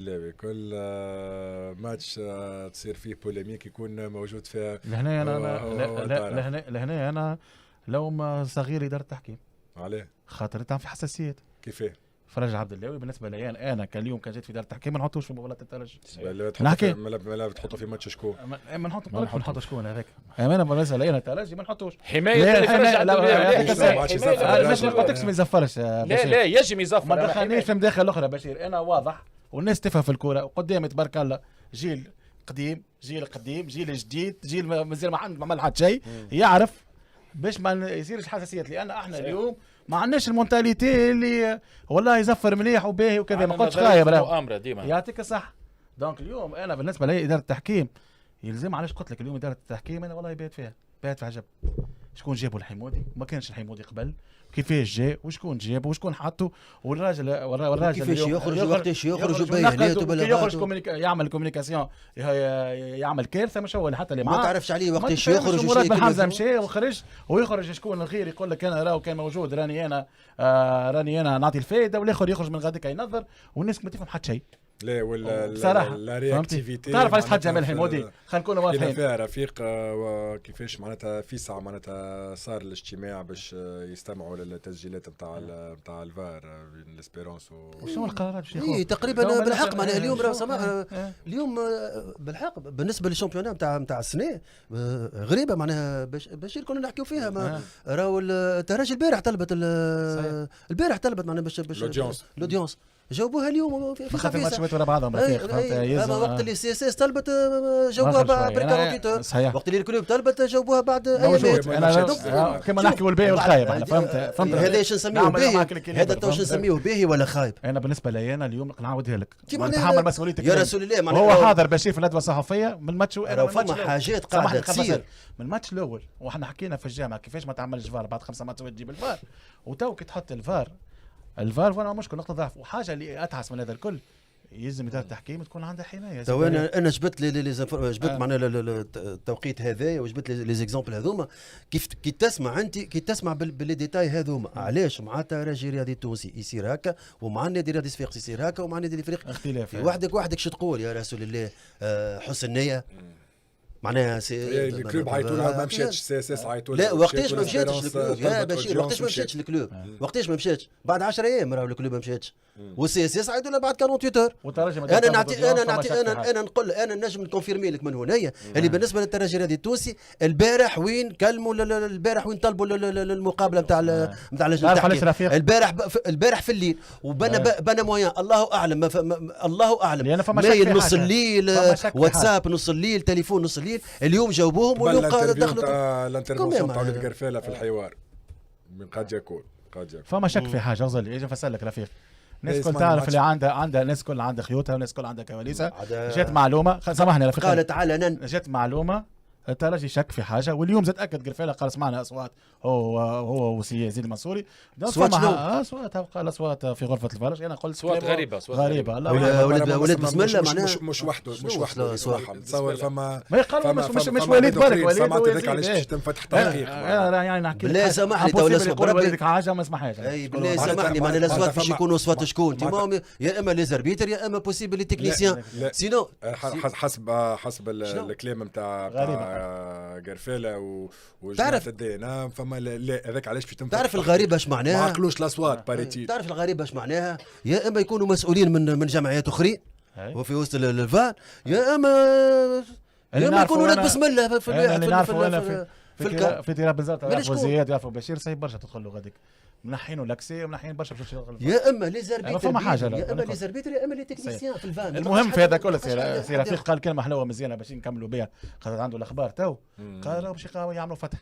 لا كل ماتش تصير فيه بوليميك يكون موجود فيها. لهنا انا لو ما صغير اداره التحكيم عليه خاطر انت في حساسيات. كيفاه؟ فرج عبد اللوي بالنسبه لي انا كان اليوم كان جيت في اداره التحكيم ما نحطوش في مباراه الترجي. نحكي ما بتحطه في ماتش شكون؟ ما نحط شكون هذاك؟ انا بالنسبه لي انا الترجي ما نحطوش حمايه مش ما قلتلكش ما يزفرش. لا يجم يزفر. ما دخلنيش في مداخل الاخرى بشير. انا واضح والناس تفهم في الكوره وقدامي تبارك الله جيل قديم جيل جديد جيل مازال ما عمل حتى شيء يعرف باش ما يصيرش حساسيات. لان احنا اليوم ما عندناش المونتاليتي اللي والله يزفر مليح وباهي وكذا. ما قلتش خايب يعطيك الصح. دونك اليوم انا بالنسبه لي اداره التحكيم يلزم. علاش قلت لك اليوم اداره التحكيم انا والله باهت في عجب. شكون جابوا الحمودي؟ ما كانش الحمودي قبل. كيفاش جاء وشكون جابه وشكون حطه والراجل كيفاش يخرج وقتاش يخرج وبيانات وبلاغات يعمل كوميونيكاسيون يعمل كارثه. مش هو اللي حتى اللي معاه ما تعرفش عليه وقتاش يخرج. مراد بن حمزه مشى وخرج ويخرج شكون الغير يقول لك انا راهو كان موجود راني انا نعطي الفائده والاخر يخرج من غاديك ينظر والناس ما تفهم حتى شيء. لا ولا بصراحه لا رياكتيفيتي تعرف علاش حد جمال حمودي. خلينا نكون واضحين فيها رفيق. وكيفاش معناتها في ساعه معناتها صار الاجتماع باش يستمعوا للتسجيلات نتاع الفار بين الاسبيرونس وشنو القرارات باش ياخذوا؟ تقريبا بالحق معناها اليوم راه سماح اليوم بالحق بالنسبه للشامبيونات نتاع السنه غريبه معناها باش كنا نحكيو فيها. راهو الترجي البارح طلبت معناها باش لودونس جاوبوها اليوم في خاطر ماتشات ورا بعضهم رفيق. اما وقت اللي سي اس اس طلبت جاوبوها بعد 48 وقت اللي الكلوب طلبت جاوبوها بعد ايامات. كما نحكي والباهي والخايب. فهمت هذا ايش نسميه باهي؟ هذا توش نسميه باهي ولا خايب؟ انا بالنسبه لي انا اليوم نعاودها لك تحمل مسؤوليتك يا رسول الله. هو حاضر بشير في الندوه الصحفيه من الماتش. فما حاجات قاعده تصير من الماتش الاول وحنا حكينا في الجامعه كيفاش ما تعملش فار بعد 5 ماتشات تجيب الفار. وتو كي تحط الفار وانا مشكل نقطه ضعف. وحاجه اللي اتحس من هذا الكل يلزم اداره التحكيم تكون عندها حمايه. تو انا جبت جبت معناها التوقيت هذايا وجبت لي زيكزامبل هذوما. كي تسمع انت كي تسمع باللي ديتاي هذوما علاش مع الترجي الرياضي التونسي يصير هكا ومع النادي الرياضي الصفاقسي يصير هكا ومع النادي الافريقي اختلاف. وحدك شو تقول يا رسول الله؟ حسن نيه معناها الكلوب عيطوا لها ما مشاتش. سي اس اس عيطوا لا وقتاش ما مشاتش الكلوب يا بشير؟ وقتاش ما مشاتش الكلوب؟ وقتاش ما مشاتش؟ بعد 10 ايام راهو الكلوب ما مشاتش. والسي اس اس عيطوا لها بعد 48 انا نقول انا نجم نكونفيرمي لك من هنايا اللي بالنسبه للترجي الرياضي التونسي البارح وين كلموا البارح وين طلبوا المقابله نتاع لجنه التحكيم البارح في الليل وبنى مويان الله اعلم مايل نص الليل واتساب نص الليل تليفون نص الليل. اليوم جاوبوهم واليوم دخلوا الانترفيو تاع القرفاله في الحوار قد يكون فما شك في حاجه غزل يجي نفسر لك رفيق. الناس كل تعرف اللي عندها الناس كل عندها خيوطها والناس كل عندها كواليسها. جات معلومه سامحني رفيق قالت علنا جات معلومه الترجي شك في حاجه واليوم زاد اكد قرفاله قال سمعنا اصوات هو وسي يزيد المنصوري اصوات قال اصوات في غرفه الفرج. انا قلت اصوات غريبه ولد بسم الله معناها مش وحده صراحه نتصور فما ما يقال مش وليد برك وليد هذاك علاش باش تم فتح تحقيق. يعني نحكي بالله سامحني تو يقول وليدك حاجه ما اسمحهاش. اي بالله سامحني معناها الاصوات باش يكونوا اصوات شكون تمام يا اما لي زاربيتر يا اما بوسيبل لي تكنيسيان سينو حسب الكلام نتاع قرفاله وجنات الدين فما لا هذاك علاش باش تنفع. تعرف الغريبه اش معناها؟ ما عقلوش الاصوات باريتي. تعرف الغريبه اش معناها؟ يا اما يكونوا مسؤولين من جمعيات اخرين وفي وسط الفان يا اما يكونوا ولاد بسم الله في تراب بنزرت يعرفوا زياد يعرفوا بشير صعيب برشا تدخل له غاديك منحينه لاكسي ومنحين برشا باش يشتغل يا اما لي زاربيتر فما حاجه يا اما لي زاربيتر يا اما لي تكنيسيان في الفان. المهم في هذا كله سي رفيق قال كلمه حلوه مزيانه باش نكملوا بها خاطر عنده الاخبار تو قال باش يعملوا فتح